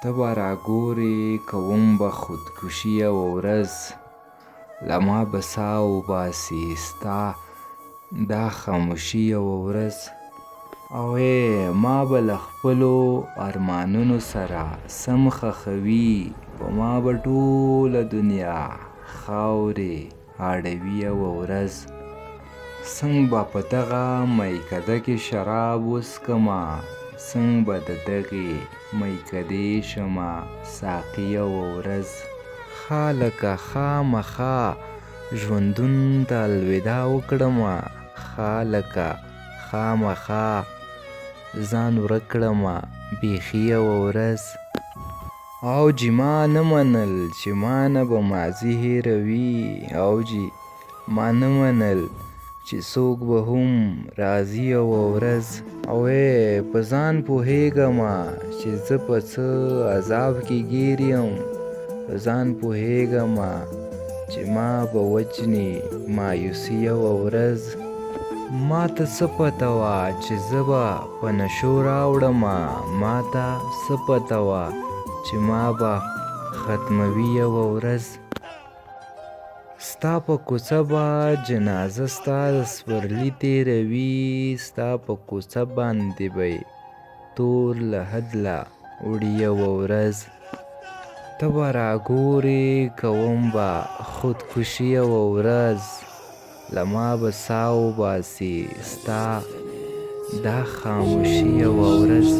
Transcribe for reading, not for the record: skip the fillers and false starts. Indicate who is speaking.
Speaker 1: ته به راګورې کوم به خودکشي یوه ورځ له ما به ساه وباسي ستا دا خاموشي یوه ورځ او ما به له خپلو ارمانونو سره سم ښخوي په ما به ټوله دنیا خاورې اړوي یوه ورځ څنګ به په دغه میکده کې شراب وڅښمه څنګ به د دغې میکدې شمه ساقي یوه ورځ خالقه خامخا ژوندون ته الوداع وکړمه خالقه خامخا ځان ورک کړمه بیخي یوه ورځ او جي ما نه منل چې ما نه به ماضي هېروي او جي ما نه منل چې څوک به هم راځي یوه ورځ او په ځان پوهېږمه چې زه په څه عذاب کې ګیر یم په ځان پوهېږمه چې ما به وجني مایوسي یوه ورځ ما ته څه پته وه چې زه به په نشو راوړمه ما ته څه پته وه چې ما به ختموي یوه ورځ ستا په کوڅه به جنازه ستا د سپرلي تېروي ستا په کوڅه باندې به تور له حدله وړي یوه ورځ ته به راګورې کوم به خودکشي یوه ورځ له ما به ساه وباسي ستا دا خاموشي یوه ورځ